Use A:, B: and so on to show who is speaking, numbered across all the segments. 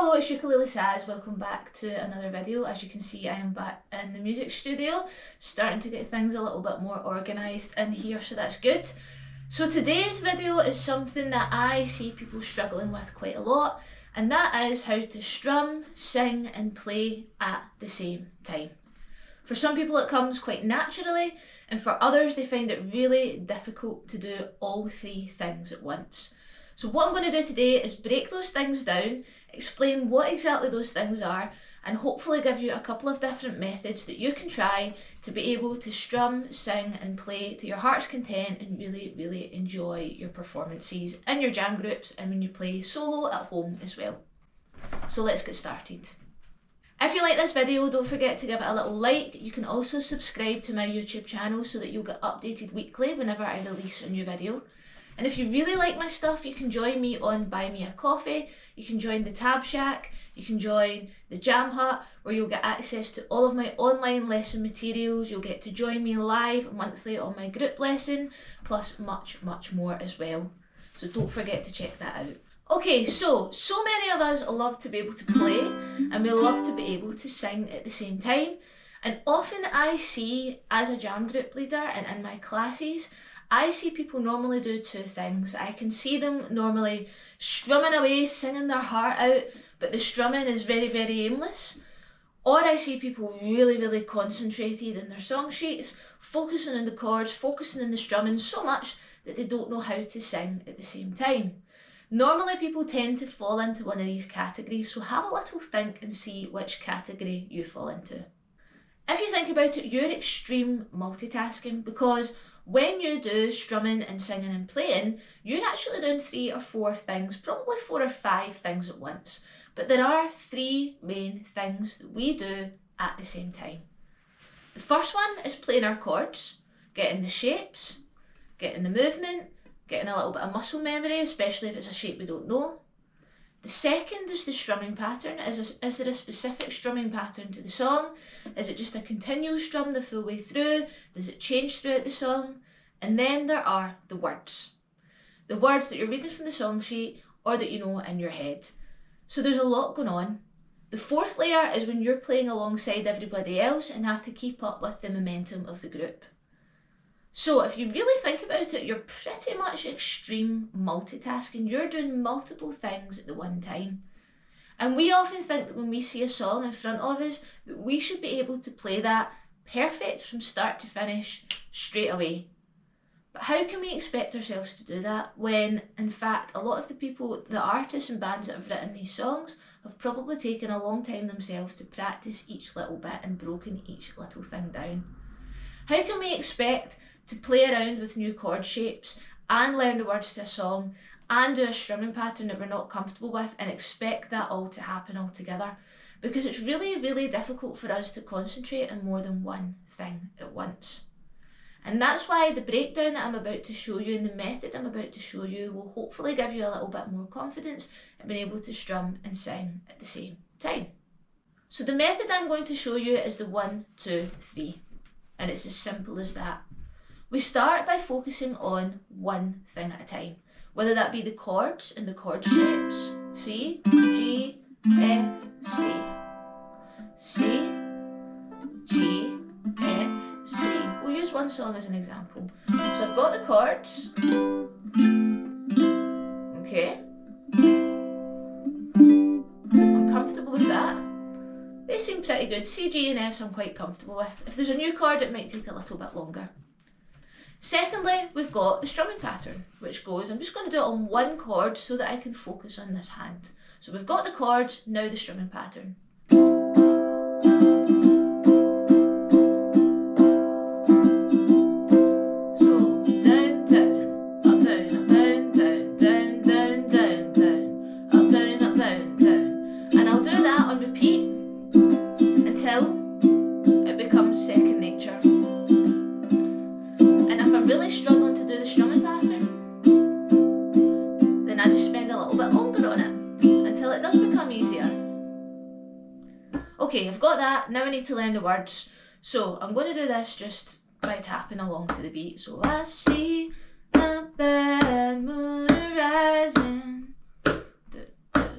A: Hello, it's Ukulele Saz. Welcome back to another video. As you can see, I am back in the music studio, starting to get things a little bit more organised in here, so that's good. So today's video is something that I see people struggling with quite a lot, and that is how to strum, sing and play at the same time. For some people it comes quite naturally, and for others they find it really difficult to do all three things at once. So what I'm going to do today is break those things down, explain what exactly those things are, and hopefully give you a couple of different methods that you can try to be able to strum, sing and play to your heart's content and really enjoy your performances in your jam groups and when you play solo at home as well. So let's get started. If you like this video, don't forget to give it a little like. You can also subscribe to my YouTube channel so that you'll get updated weekly whenever I release a new video. And if you really like my stuff, you can join me on BuyMeCoffee, you can join the Tab Shack, you can join the Jam Hut, where you'll get access to all of my online lesson materials, you'll get to join me live monthly on my group lesson, plus much more as well. So don't forget to check that out. Okay, so many of us love to be able to play, and we love to be able to sing at the same time. And often I see, as a jam group leader and in my classes, I see people normally do two things. I can see them normally strumming away, singing their heart out, but the strumming is very aimless. Or I see people really concentrated in their song sheets, focusing on the chords, focusing on the strumming so much that they don't know how to sing at the same time. Normally people tend to fall into one of these categories, so have a little think and see which category you fall into. If you think about it, you're extreme multitasking, because when you do strumming and singing and playing, you're actually doing 3 or 4 things, probably 4 or 5 things at once. But there are 3 main things that we do at the same time. The first one is playing our chords, getting the shapes, getting the movement, getting a little bit of muscle memory, especially if it's a shape we don't know. The second is the strumming pattern. Is there a specific strumming pattern to the song? Is it just a continual strum the full way through? Does it change throughout the song? And then there are the words. The words that you're reading from the song sheet or that you know in your head. So there's a lot going on. The fourth layer is when you're playing alongside everybody else and have to keep up with the momentum of the group. So if you really think about it, you're pretty much extreme multitasking. You're doing multiple things at the one time. And we often think that when we see a song in front of us, that we should be able to play that perfect from start to finish straight away. But how can we expect ourselves to do that when, in fact, a lot of the people, the artists and bands that have written these songs have probably taken a long time themselves to practice each little bit and broken each little thing down? How can we expect to play around with new chord shapes and learn the words to a song and do a strumming pattern that we're not comfortable with and expect that all to happen all together? Because it's really difficult for us to concentrate on more than one thing at once. And that's why the breakdown that I'm about to show you and the method I'm about to show you will hopefully give you a little bit more confidence in being able to strum and sing at the same time. So the method I'm going to show you is the 1, 2, 3, and it's as simple as that. We start by focusing on one thing at a time, whether that be the chords and the chord shapes. C, G, F, C. C, G, F, C. We'll use one song as an example. So I've got the chords. Okay. I'm comfortable with that. They seem pretty good. C, G and F's I'm quite comfortable with. If there's a new chord, it might take a little bit longer. Secondly, we've got the strumming pattern, which goes, I'm just going to do it on one chord so that I can focus on this hand. So we've got the chords, now the strumming pattern. So down, down, up, down, up, down, down, down, down, down, down, up, down, up, down, down. And I'll do that on repeat until it becomes second nature. Really struggling to do the strumming pattern, then I just spend a little bit longer on it until it does become easier. Okay, I've got that, now I need to learn the words. So I'm going to do this just by tapping along to the beat. So I see a bad moon rising, 2,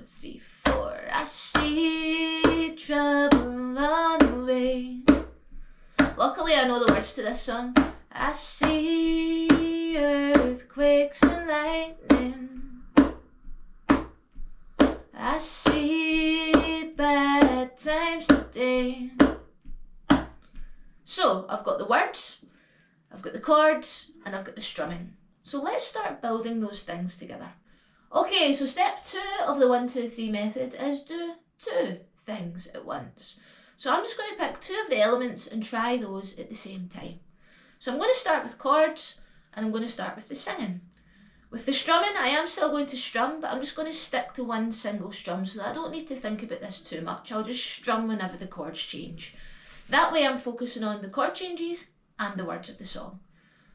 A: 3, 4. I see trouble on the way. Luckily I know the words to this song. I see earthquakes and lightning. I see bad times today. So I've got the words, I've got the chords, and I've got the strumming. So let's start building those things together. Okay, so step 2 of the 1, 2, 3 method is do 2 things at once. So I'm just going to pick 2 of the elements and try those at the same time. So I'm going to start with chords and I'm going to start with the singing. With the strumming, I am still going to strum, but I'm just going to stick to one single strum so that I don't need to think about this too much. I'll just strum whenever the chords change. That way I'm focusing on the chord changes and the words of the song.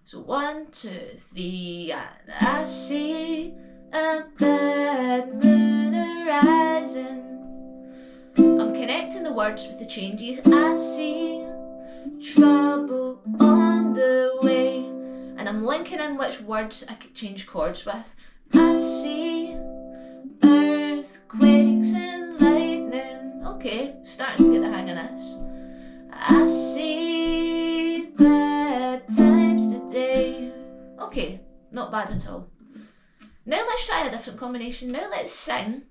A: So 1, 2, 3, and I see a bad moon arising. I'm connecting the words with the changes. I see trouble on the way, and I'm linking in which words I could change chords with. I see earthquakes and lightning. Okay, starting to get the hang of this. I see bad times today. Okay, not bad at all. Now let's try a different combination. Now let's sing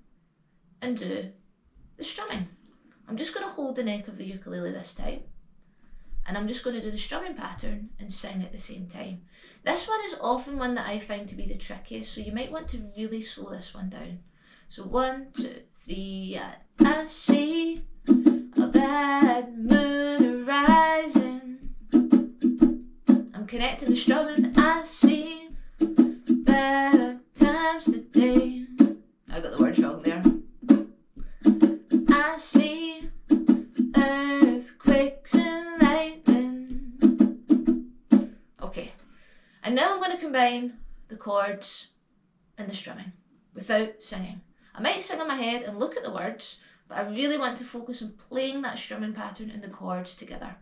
A: and do the strumming. I'm just going to hold the neck of the ukulele this time, and I'm just going to do the strumming pattern and sing at the same time. This one is often one that I find to be the trickiest, so you might want to really slow this one down. So 1, 2, 3, and I see a bad moon arising. I'm connecting the strumming. I see bad times today. I got the words wrong there. I see earthquakes and lightning. Okay, and now I'm going to combine the chords and the strumming without singing. I might sing in my head and look at the words, but I really want to focus on playing that strumming pattern and the chords together.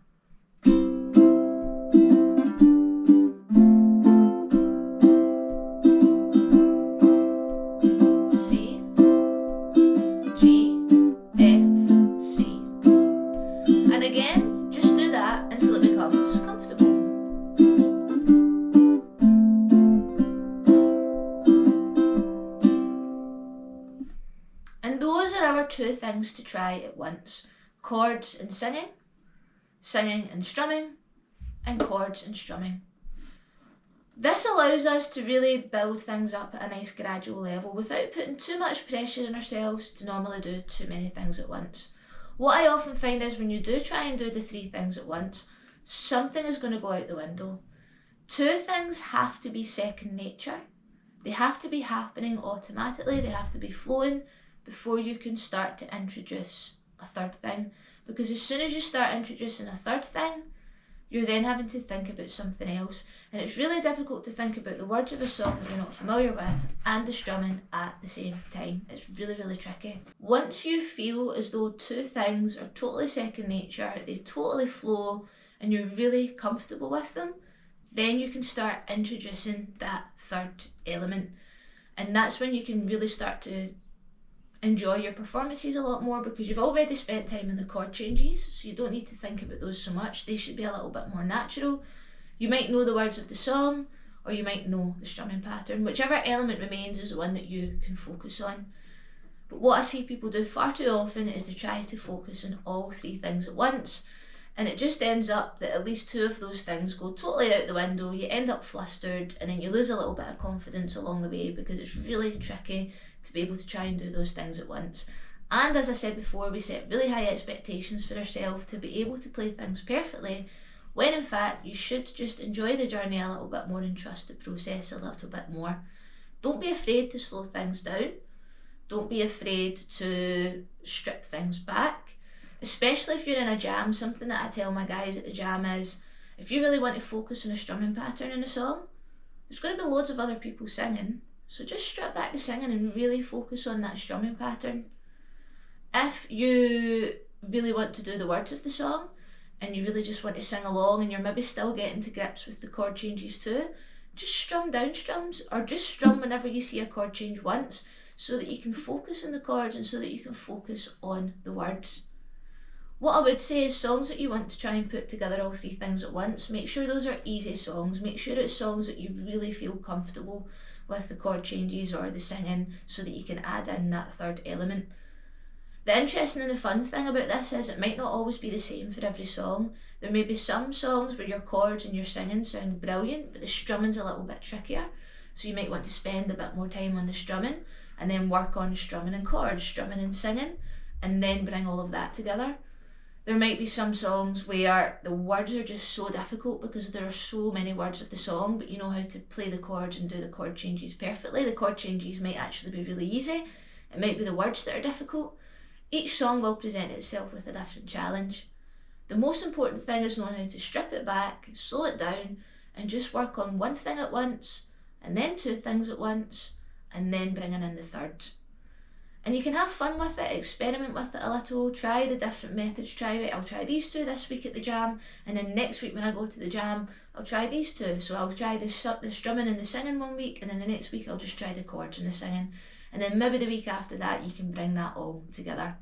A: And those are our 2 things to try at once: chords and singing, singing and strumming, and chords and strumming. This allows us to really build things up at a nice gradual level without putting too much pressure on ourselves to normally do too many things at once. What I often find is when you do try and do the 3 things at once, something is going to go out the window. 2 things have to be second nature. They have to be happening automatically, they have to be flowing before you can start to introduce a 3rd thing. Because as soon as you start introducing a 3rd thing, you're then having to think about something else. And it's really difficult to think about the words of a song that you're not familiar with and the strumming at the same time. It's really, really tricky. Once you feel as though 2 things are totally second nature, they totally flow, and you're really comfortable with them, then you can start introducing that 3rd element. And that's when you can really start to enjoy your performances a lot more, because you've already spent time in the chord changes, so you don't need to think about those so much. They should be a little bit more natural. You might know the words of the song, or you might know the strumming pattern. Whichever element remains is the one that you can focus on. But what I see people do far too often is they try to focus on all 3 things at once, and it just ends up that at least 2 of those things go totally out the window. You end up flustered, and then you lose a little bit of confidence along the way, because it's really tricky to be able to try and do those things at once. And as I said before, we set really high expectations for ourselves to be able to play things perfectly, when in fact you should just enjoy the journey a little bit more and trust the process a little bit more. Don't be afraid to slow things down. Don't be afraid to strip things back, especially if you're in a jam. Something that I tell my guys at the jam is, if you really want to focus on a strumming pattern in a song, there's going to be loads of other people singing. So just strip back the singing and really focus on that strumming pattern. If you really want to do the words of the song and you really just want to sing along and you're maybe still getting to grips with the chord changes too, just strum down strums, or just strum whenever you see a chord change once, so that you can focus on the chords and so that you can focus on the words. What I would say is songs that you want to try and put together all three things at once, make sure those are easy songs, make sure it's songs that you really feel comfortable with the chord changes or the singing so that you can add in that third element. The interesting and the fun thing about this is it might not always be the same for every song. There may be some songs where your chords and your singing sound brilliant, but the strumming's a little bit trickier. So you might want to spend a bit more time on the strumming and then work on strumming and chords, strumming and singing, and then bring all of that together. There might be some songs where the words are just so difficult because there are so many words of the song, but you know how to play the chords and do the chord changes perfectly. The chord changes might actually be really easy. It might be the words that are difficult. Each song will present itself with a different challenge. The most important thing is knowing how to strip it back, slow it down, and just work on one thing at once, and then two things at once, and then bringing in the third. And you can have fun with it, experiment with it a little, try the different methods, I'll try these two this week at the jam, and then next week when I go to the jam, I'll try these two. So I'll try the strumming and the singing one week, and then the next week I'll just try the chords and the singing. And then maybe the week after that, you can bring that all together.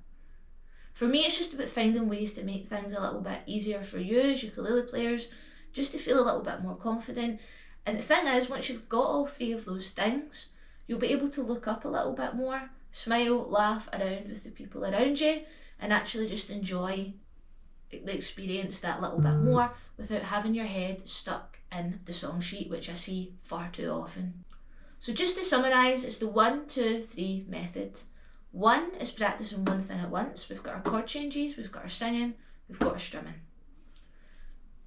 A: For me, it's just about finding ways to make things a little bit easier for you as ukulele players, just to feel a little bit more confident. And the thing is, once you've got all three of those things, you'll be able to look up a little bit more, smile, laugh around with the people around you, and actually just enjoy the experience that little bit more without having your head stuck in the song sheet, which I see far too often. So just to summarise, it's the 1, 2, 3 method. 1 is practising one thing at once. We've got our chord changes, we've got our singing, we've got our strumming.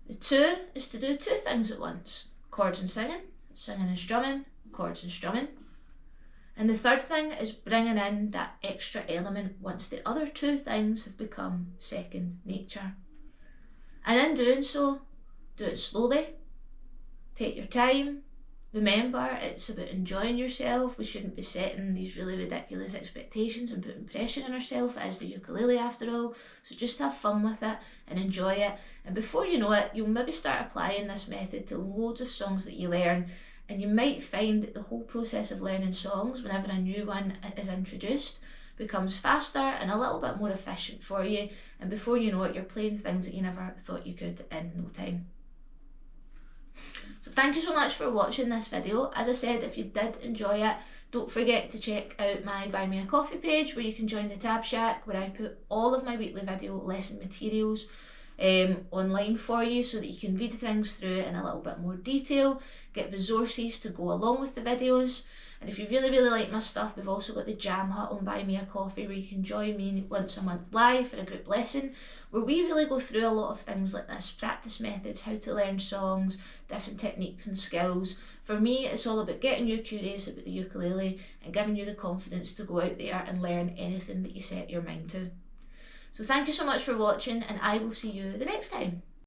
A: The 2 is to do two things at once. Chords and singing, singing and strumming, chords and strumming. And the third thing is bringing in that extra element once the other two things have become second nature. And in doing so, do it slowly, take your time. Remember, it's about enjoying yourself. We shouldn't be setting these really ridiculous expectations and putting pressure on ourselves. It is the ukulele after all. So just have fun with it and enjoy it. And before you know it, you'll maybe start applying this method to loads of songs that you learn. And you might find that the whole process of learning songs, whenever a new one is introduced, becomes faster and a little bit more efficient for you. And before you know it, you're playing things that you never thought you could in no time. So thank you so much for watching this video. As I said, if you did enjoy it, don't forget to check out my Buy Me a Coffee page where you can join the Tab Shack, where I put all of my weekly video lesson materials online for you so that you can read things through in a little bit more detail, get resources to go along with the videos. And if you really like my stuff, we've also got the Jam Hut on Buy Me a Coffee where you can join me once a month live for a group lesson where we really go through a lot of things like this, practice methods, how to learn songs, different techniques and skills. For me, it's all about getting you curious about the ukulele and giving you the confidence to go out there and learn anything that you set your mind to. So thank you so much for watching, and I will see you the next time.